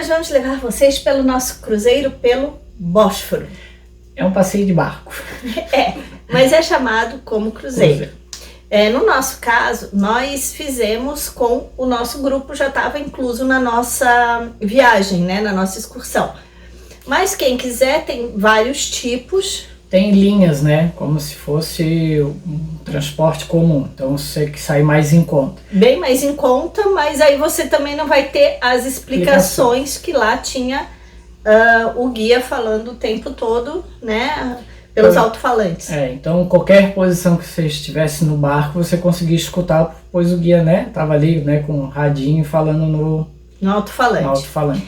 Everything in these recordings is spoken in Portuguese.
vamos levar vocês pelo nosso cruzeiro pelo Bósforo. É um passeio de barco. Mas é chamado como cruzeiro. No nosso caso, nós fizemos com o nosso grupo, já estava incluso na nossa viagem, né, na nossa excursão. Mas quem quiser, tem vários tipos. Tem linhas, né, como se fosse um transporte comum, então você que sai mais em conta. Bem mais em conta, mas aí você também não vai ter as explicações que lá tinha o guia falando o tempo todo, né, pelos alto-falantes. Então qualquer posição que você estivesse no barco, você conseguia escutar, pois o guia, né, tava ali, né, com o radinho falando no alto-falante.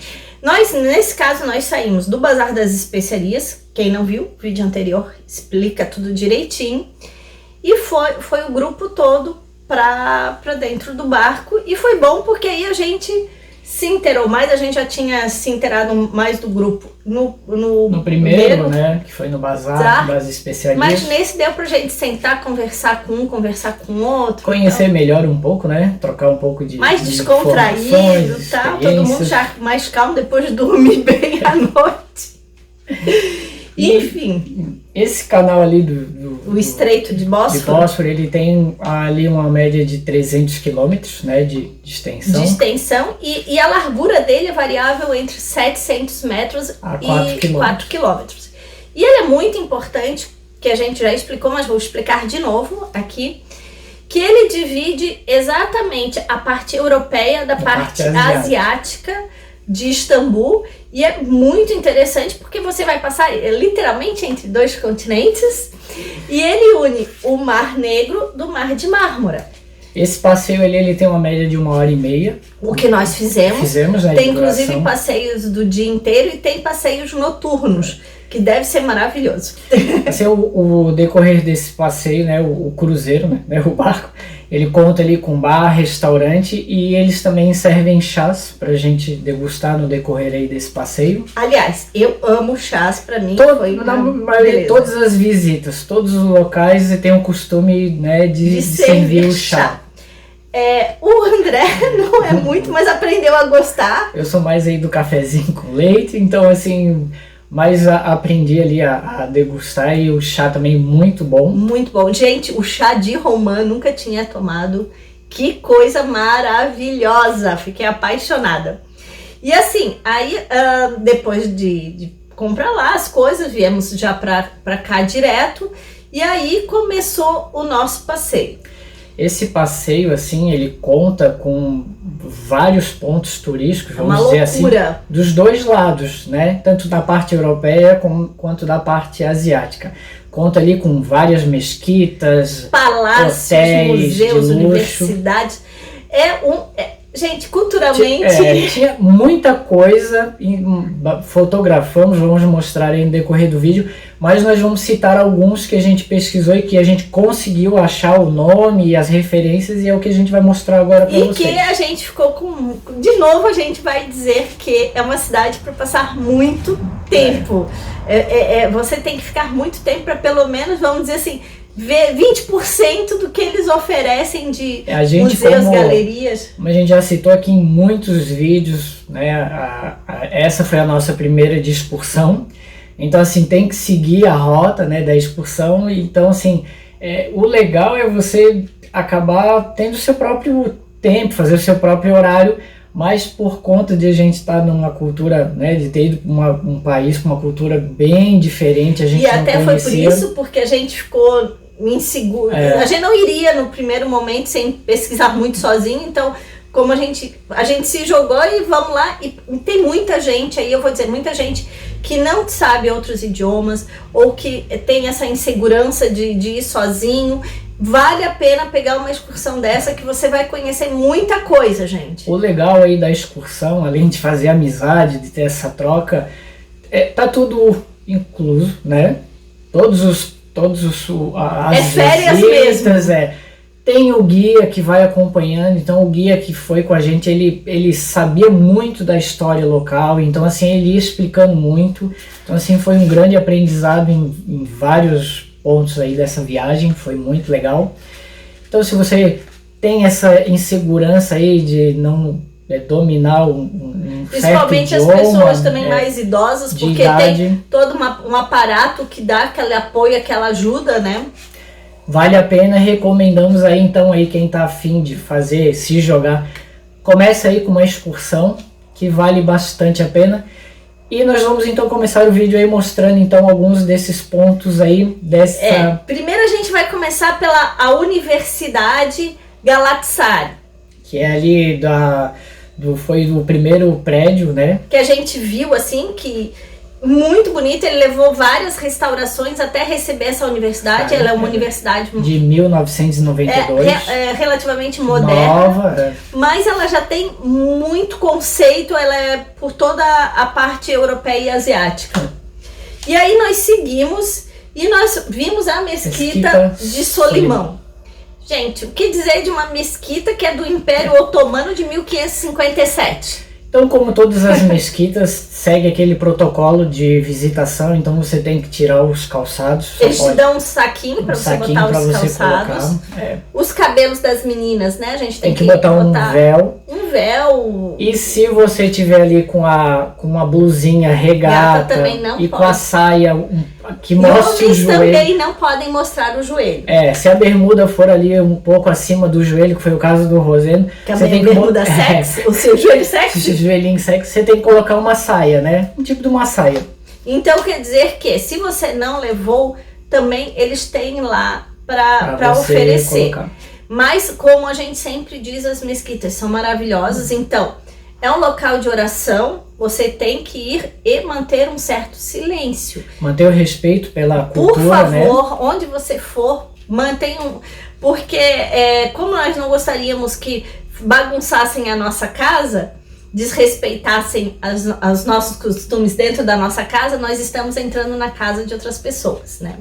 Nesse caso, nós saímos do Bazar das Especiarias. Quem não viu, o vídeo anterior explica tudo direitinho. E foi o grupo todo pra dentro do barco. E foi bom porque aí a gente se inteirou mais. A gente já tinha se inteirado mais do grupo no primeiro, né? Que foi no Bazar das Especiarias. Mas nesse deu pra gente sentar, conversar com um, conversar com o outro. Conhecer melhor um pouco, né? Trocar um pouco de mais descontraído, tá? Todo mundo já mais calmo depois de dormir bem à noite. Enfim. Esse canal ali o Estreito de Bósforo, ele tem ali uma média de 300 quilômetros, né, de extensão. E a largura dele é variável entre 700 metros e 4 quilômetros. E ele é muito importante, que a gente já explicou, mas vou explicar de novo aqui, que ele divide exatamente a parte europeia da parte asiática de Istambul. E é muito interessante porque você vai passar literalmente entre dois continentes e ele une o Mar Negro do Mar de Mármara. Esse passeio ele tem uma média de 1h30. O que nós fizemos, né, tem inclusive passeios do dia inteiro e tem passeios noturnos, que deve ser maravilhoso. Assim, o decorrer desse passeio, né, o cruzeiro, né, o barco, ele conta ali com bar, restaurante e eles também servem chás pra gente degustar no decorrer aí desse passeio. Aliás, eu amo chás, pra mim todas as visitas, todos os locais têm o costume, né, de servir o chá. O André não é muito, mas aprendeu a gostar. Eu sou mais aí do cafezinho com leite, então assim... Mas aprendi ali a degustar e o chá também muito bom. Muito bom. Gente, o chá de romã nunca tinha tomado. Que coisa maravilhosa. Fiquei apaixonada. E assim, aí depois de comprar lá as coisas, viemos já pra cá direto. E aí começou o nosso passeio. Esse passeio, assim, ele conta com vários pontos turísticos, vamos dizer assim, dos dois lados, né? Tanto da parte europeia quanto da parte asiática. Conta ali com várias mesquitas, palácios, hotéis, museus, universidades. Gente, culturalmente... tinha muita coisa, fotografamos, vamos mostrar aí no decorrer do vídeo, mas nós vamos citar alguns que a gente pesquisou e que a gente conseguiu achar o nome e as referências, e é o que a gente vai mostrar agora para vocês. E que a gente ficou com... De novo, a gente vai dizer que é uma cidade para passar muito tempo. Você tem que ficar muito tempo para pelo menos, vamos dizer assim, ver 20% do que eles oferecem de museus, galerias. Como a gente já citou aqui em muitos vídeos, né, essa foi a nossa primeira de excursão. Então, assim, tem que seguir a rota, né, da excursão. Então, assim, o legal é você acabar tendo o seu próprio tempo, fazer o seu próprio horário, mas por conta de a gente estar numa cultura, né, de ter ido para um país com uma cultura bem diferente, a gente não conhecia. E até foi por isso, porque a gente ficou inseguro. A gente não iria no primeiro momento sem pesquisar muito sozinho, então... Como a gente se jogou e vamos lá, e tem muita gente aí, eu vou dizer, muita gente que não sabe outros idiomas ou que tem essa insegurança de ir sozinho. Vale a pena pegar uma excursão dessa que você vai conhecer muita coisa, gente. O legal aí da excursão, além de fazer amizade, de ter essa troca, tá tudo incluso, né? As férias visitas, mesmo. Tem o guia que vai acompanhando, então o guia que foi com a gente, ele sabia muito da história local, então assim, ele ia explicando muito, então assim, foi um grande aprendizado em vários pontos aí dessa viagem, foi muito legal. Então se você tem essa insegurança aí de não dominar um principalmente certo as idioma, pessoas também mais idosas, porque tem todo um aparato que dá aquele apoio, aquela ajuda, né? Vale a pena, recomendamos aí então aí quem tá afim de fazer, se jogar, começa aí com uma excursão que vale bastante a pena. E nós vamos então começar o vídeo aí mostrando então alguns desses pontos aí dessa... Primeiro a gente vai começar pela a Universidade Galatasaray, que é ali foi o primeiro prédio, né? Que a gente viu assim, que muito bonito, ele levou várias restaurações até receber essa universidade. Ela é uma universidade de 1992, relativamente moderna, nova, mas ela já tem muito conceito, ela é por toda a parte europeia e asiática. E aí nós seguimos e nós vimos a mesquita de Solimão. Gente, o que dizer de uma mesquita que é do Império Otomano de 1557? Então, como todas as mesquitas, segue aquele protocolo de visitação, então você tem que tirar os calçados. Eles te dão um saquinho para você botar os calçados. Os cabelos das meninas, né? A gente tem que botar um véu. Um véu. E se você tiver ali com uma blusinha regata e com a saia que mostre o joelho. Homens também não podem mostrar o joelho. Se a bermuda for ali um pouco acima do joelho, que foi o caso do Roseno, você tem que bermuda sexy, o seu joelho sexy. O joelhinho sexy, você tem que colocar uma saia, né? Um tipo de uma saia. Então quer dizer que se você não levou, também eles têm lá para oferecer. Colocar. Mas como a gente sempre diz, as mesquitas são maravilhosas, então é um local de oração, você tem que ir e manter um certo silêncio. Manter o respeito pela cultura, por favor, né? Onde você for, mantenha porque como nós não gostaríamos que bagunçassem a nossa casa, desrespeitassem os nossos costumes dentro da nossa casa, nós estamos entrando na casa de outras pessoas, né?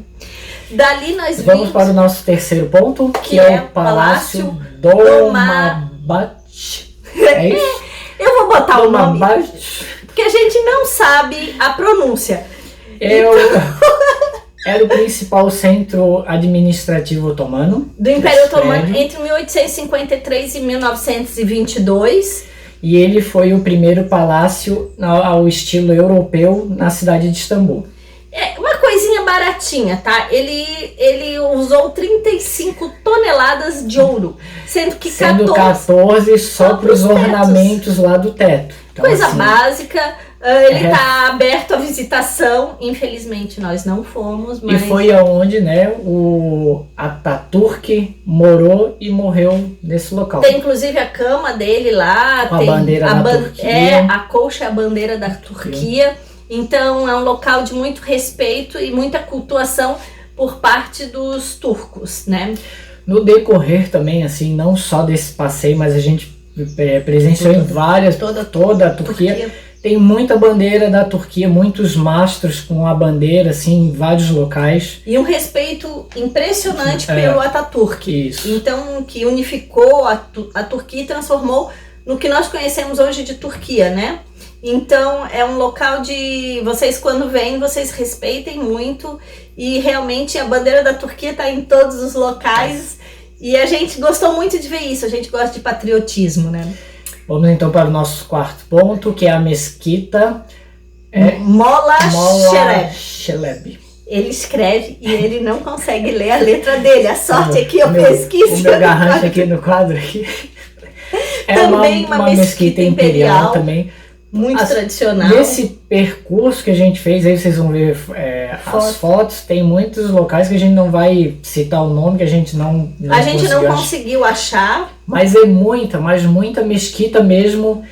Dali nós vamos para o nosso terceiro ponto, que é o Palácio Dolmabahçe. É isso? Eu vou botar o nome, porque a gente não sabe a pronúncia. Era o principal centro administrativo otomano. Do Império Otomano entre 1853 e 1922. E ele foi o primeiro palácio ao estilo europeu na cidade de Istambul. Uma coisinha baratinha, tá? Ele usou 35 toneladas de ouro, sendo 14 só para os ornamentos lá do teto. Então, coisa assim, básica. Ele está aberto à visitação. Infelizmente nós não fomos, mas... E foi aonde, né, o Ataturk morou e morreu nesse local. Tem inclusive a cama dele lá, com tem a bandeira da Turquia. A colcha é a bandeira da Turquia. Então é um local de muito respeito e muita cultuação por parte dos turcos, né? No decorrer também, assim, não só desse passeio, mas a gente presenciou em várias, toda a Turquia. Tem muita bandeira da Turquia, muitos mastros com a bandeira, assim, em vários locais. E um respeito impressionante pelo Ataturk. Isso. Então, que unificou a Turquia e transformou no que nós conhecemos hoje de Turquia, né? Então, é um local de... Vocês, quando vêm, vocês respeitem muito. E, realmente, a bandeira da Turquia está em todos os locais. E a gente gostou muito de ver isso. A gente gosta de patriotismo, né? Vamos então para o nosso quarto ponto, que é a mesquita Molla Cheleb. Ele escreve e ele não consegue ler a letra dele. A sorte é que eu pesquiso. O meu garrancho aqui no quadro aqui. Também uma mesquita imperial também. Muito tradicional. Nesse percurso que a gente fez, aí vocês vão ver as fotos, tem muitos locais que a gente não vai citar o nome, que a gente não conseguiu achar. Mas muita mesquita mesmo,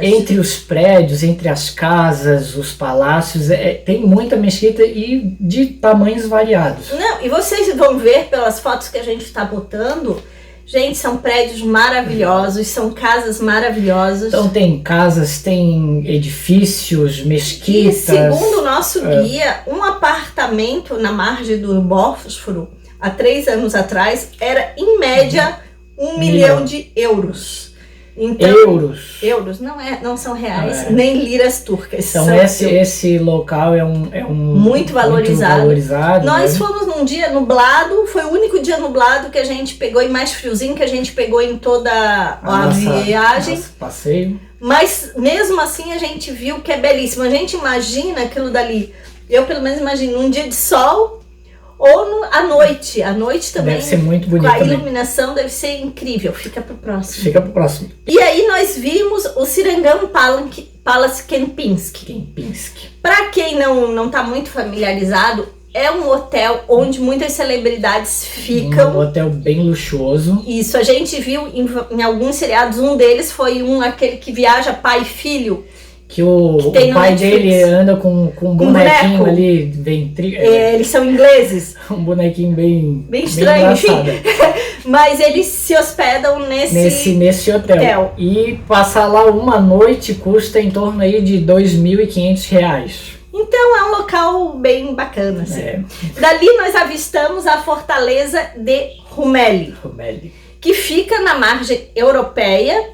entre os prédios, entre as casas, os palácios, tem muita mesquita e de tamanhos variados. Não, e vocês vão ver pelas fotos que a gente está botando. Gente, são prédios maravilhosos, são casas maravilhosas. Então tem casas, tem edifícios, mesquitas. E segundo o nosso guia, um apartamento na margem do Bósforo, há 3 anos atrás, era em média 1 milhão de euros. Então, euros não são reais, nem liras turcas. Então esse local é um muito valorizado. Nós né? fomos num dia nublado, foi o único dia nublado que a gente pegou, e mais friozinho que a gente pegou em toda a viagem. Nosso passeio. Mas mesmo assim a gente viu que é belíssimo. A gente imagina aquilo dali, eu pelo menos imagino um dia de sol ou à noite. À noite também. Deve ser muito bonito. A iluminação deve ser incrível. Fica pro próximo. E aí nós vimos o Sirangam Palace Kempinski. Para quem não tá muito familiarizado, é um hotel onde muitas celebridades ficam. Um hotel bem luxuoso. Isso, a gente viu em alguns seriados, um deles foi aquele que viaja pai e filho. Que o pai dele anda com um bonequinho ali, eles são ingleses. Um bonequinho bem estranho, enfim. Mas eles se hospedam nesse hotel. E passar lá uma noite custa em torno aí de R$2.500. Então é um local bem bacana, assim. Dali nós avistamos a fortaleza de Rumeli, que fica na margem europeia,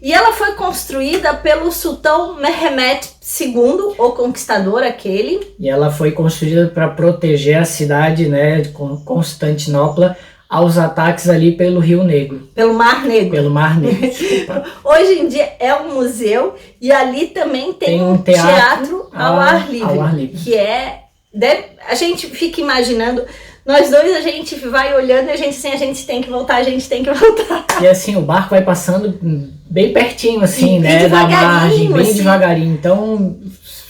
e ela foi construída pelo sultão Mehmed II, o conquistador aquele. E ela foi construída para proteger a cidade, né, de Constantinopla, aos ataques ali pelo Rio Negro. Pelo Mar Negro. Desculpa. Hoje em dia é um museu, e ali também tem um teatro ao ar livre. Que a gente fica imaginando, nós dois a gente vai olhando e a gente tem que voltar. E assim, o barco vai passando bem pertinho assim, né, da margem, bem devagarinho. Então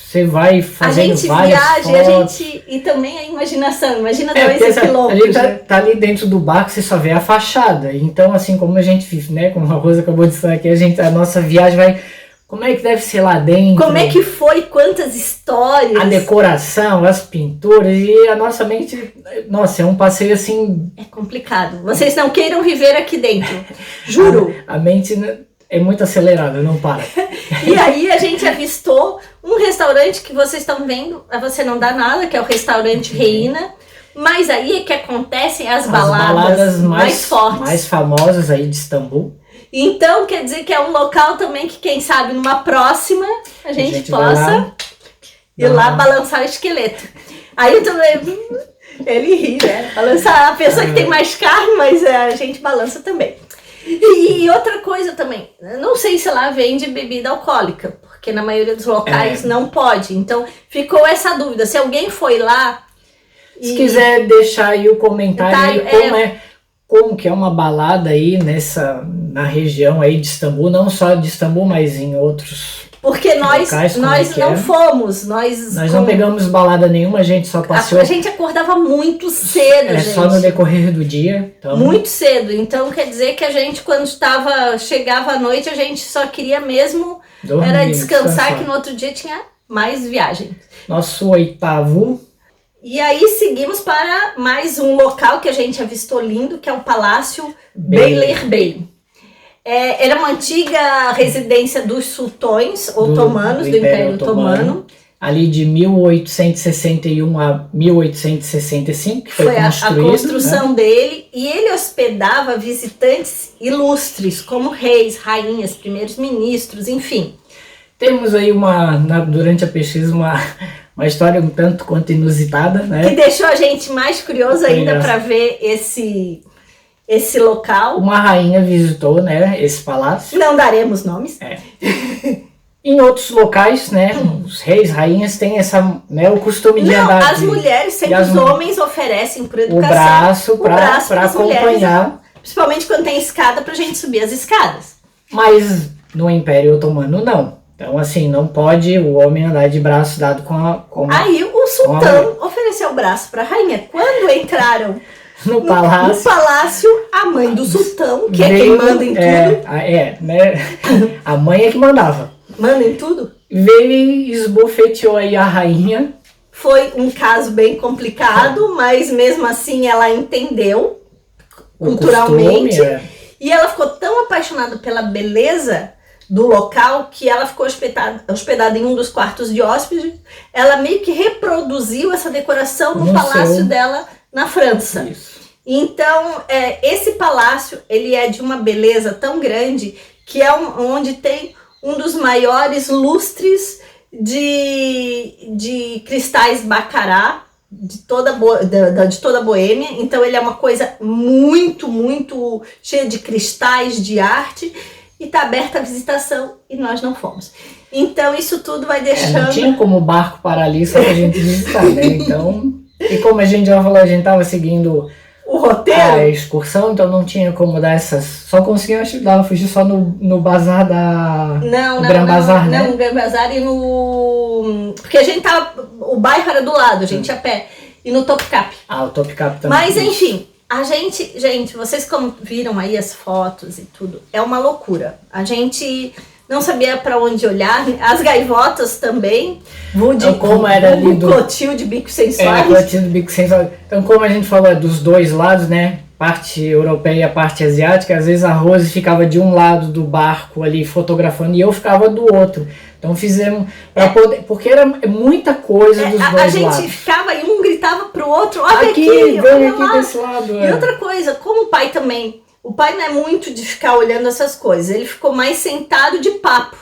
você vai fazendo várias fotos. E também a imaginação. Imagina 2 quilômetros. A gente tá ali dentro do barco, você só vê a fachada. Então, assim, como a gente vive, né? Como a Rosa acabou de falar aqui, a nossa viagem vai... Como é que deve ser lá dentro? Como é que foi? Quantas histórias? A decoração, as pinturas, e a nossa mente... Nossa, é um passeio assim... É complicado. Vocês não queiram viver aqui dentro. Juro. A mente... é muito acelerada, não para. E aí a gente avistou um restaurante que vocês estão vendo, você não dá nada, que é o restaurante Reina. Mas aí é que acontecem as baladas mais fortes. Mais famosas aí de Istambul. Então quer dizer que é um local também que, quem sabe, numa próxima a gente possa ir lá balançar o esqueleto. Aí eu também... Ele ri, né? Balançar a pessoa que tem mais carne, mas a gente balança também. E outra coisa também, não sei se lá vende bebida alcoólica, porque na maioria dos locais não pode. Então ficou essa dúvida, se alguém foi lá... Se quiser deixar aí o comentário aí, como que é uma balada aí na região aí de Istambul, não só de Istambul, mas em outros... Porque nós não fomos, nós não pegamos balada nenhuma, a gente só passeou. A gente acordava muito cedo, gente. Só no decorrer do dia. Então... Muito cedo, então quer dizer que a gente, quando chegava à noite, a gente só queria mesmo era descansar, que no outro dia tinha mais viagem. Nosso 8º. E aí seguimos para mais um local que a gente avistou lindo, que é o Palácio Beylerbeyi. Era uma antiga residência dos sultões otomanos, do Império Otomano. Ali de 1861 a 1865, que foi construído. A construção dele, e ele hospedava visitantes ilustres, como reis, rainhas, primeiros ministros, enfim. Temos aí durante a pesquisa uma história um tanto quanto inusitada, né? Que deixou a gente mais curioso ainda para ver esse local. Uma rainha visitou, né, esse palácio. Não daremos nomes. Em outros locais, né, os reis, rainhas têm o costume de andar. As mulheres, sempre os homens oferecem por educação o braço para acompanhar. Mulheres, principalmente quando tem escada, pra gente subir as escadas. Mas no Império Otomano não. Então, assim, não pode o homem andar de braço dado com Aí o sultão ofereceu o braço para a rainha. Quando entraram no palácio, a mãe do sultão, que é quem manda em tudo. A mãe é que mandava. Manda em tudo? Veio e esbofeteou aí a rainha. Foi um caso bem complicado, mas mesmo assim ela entendeu culturalmente. E ela ficou tão apaixonada pela beleza do local que ela ficou hospedada em um dos quartos de hóspedes. Ela meio que reproduziu essa decoração no palácio dela na França. Isso. Então, esse palácio, ele é de uma beleza tão grande que é onde tem um dos maiores lustres de cristais Baccarat de toda a Boêmia. Então ele é uma coisa muito, muito cheia de cristais, de arte, e está aberta a visitação e nós não fomos. Então isso tudo vai deixando... Não tinha como barco parar ali só pra gente visitar, né? Então, e como a gente já falou, a gente tava seguindo o roteiro, a excursão, então não tinha como dar essas... Só conseguimos dar um fugir só no bazar da... Gran Bazar, né? Não, no Gran Bazar e no... Porque a gente tava... O bairro era do lado, a gente ia a pé. E no Topkapi. O Topkapi também. Mas enfim, a gente... Gente, vocês como viram aí as fotos e tudo, é uma loucura. A gente não sabia para onde olhar. As gaivotas também. Então, como era ali do... Clotilde de bico sensual. Clotilde de bico sensual. Então, como a gente falou, dos dois lados, né? Parte europeia e a parte asiática, às vezes a Rose ficava de um lado do barco ali fotografando e eu ficava do outro. Então fizemos para poder, porque era muita coisa dos dois lados. A gente ficava e um gritava pro outro, olha aqui, vem aqui desse lado. E outra coisa, como o pai também, o pai não é muito de ficar olhando essas coisas, ele ficou mais sentado de papo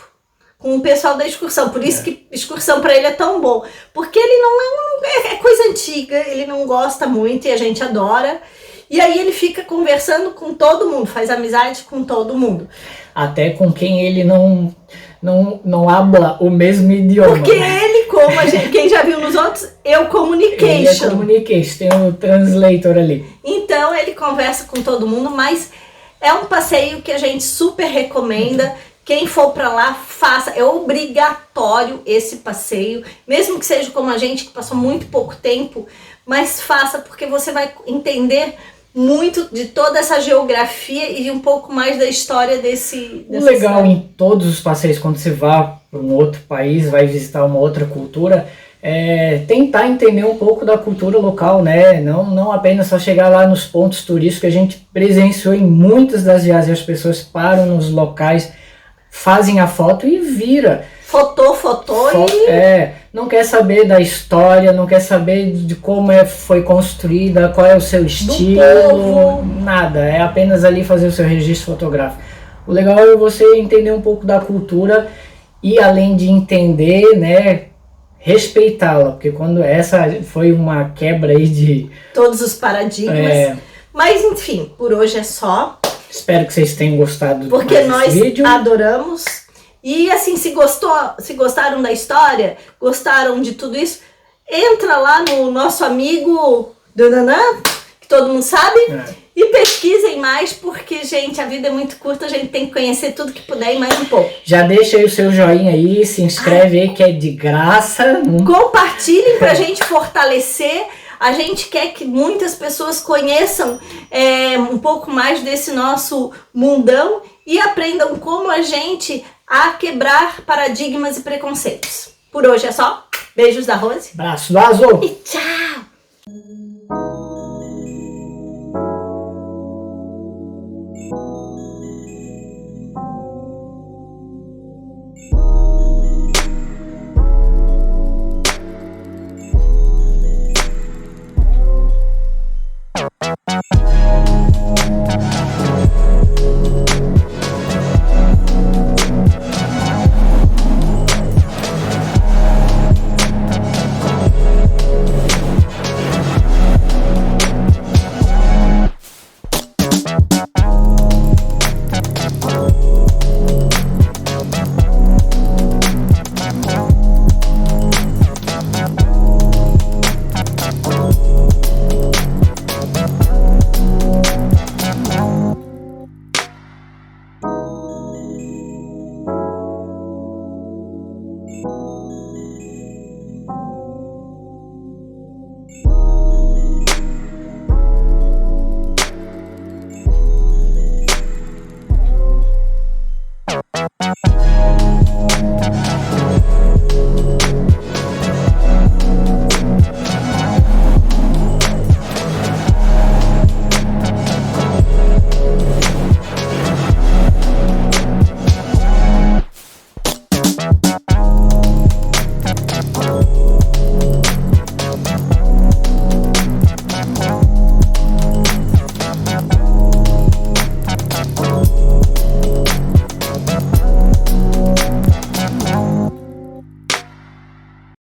com o pessoal da excursão, por isso que excursão para ele é tão bom, porque ele não é coisa antiga, ele não gosta muito e a gente adora. E aí ele fica conversando com todo mundo, faz amizade com todo mundo. Até com quem ele não habla o mesmo idioma. Porque ele, como a gente, quem já viu nos outros, communication. Ele é communication, tem um translator ali. Então ele conversa com todo mundo, mas é um passeio que a gente super recomenda. Quem for para lá, faça. É obrigatório esse passeio, mesmo que seja como a gente, que passou muito pouco tempo, mas faça, porque você vai entender muito de toda essa geografia e um pouco mais da história desse... O legal cidade. Em todos os passeios, quando você vai para um outro país, vai visitar uma outra cultura, é tentar entender um pouco da cultura local, né? Não apenas só chegar lá nos pontos turísticos, que a gente presenciou em muitas das viagens, as pessoas param nos locais, fazem a foto e vira. Fotou e... não quer saber da história, não quer saber de como foi construída, qual é o seu estilo, nada. É apenas ali fazer o seu registro fotográfico. O legal é você entender um pouco da cultura e, além de entender, né, respeitá-la. Porque quando essa foi uma quebra aí de... todos os paradigmas. Mas, enfim, por hoje é só. Espero que vocês tenham gostado porque nós adoramos. E assim, se gostaram da história, gostaram de tudo isso, entra lá no nosso amigo Dananã, que todo mundo sabe, e pesquisem mais, porque, gente, a vida é muito curta, a gente tem que conhecer tudo que puder e mais um pouco. Já deixa aí o seu joinha aí, se inscreve aí que é de graça. Compartilhem pra gente fortalecer. A gente quer que muitas pessoas conheçam um pouco mais desse nosso mundão e aprendam como a gente a quebrar paradigmas e preconceitos. Por hoje é só. Beijos da Rose. Abraço do Azul. E tchau!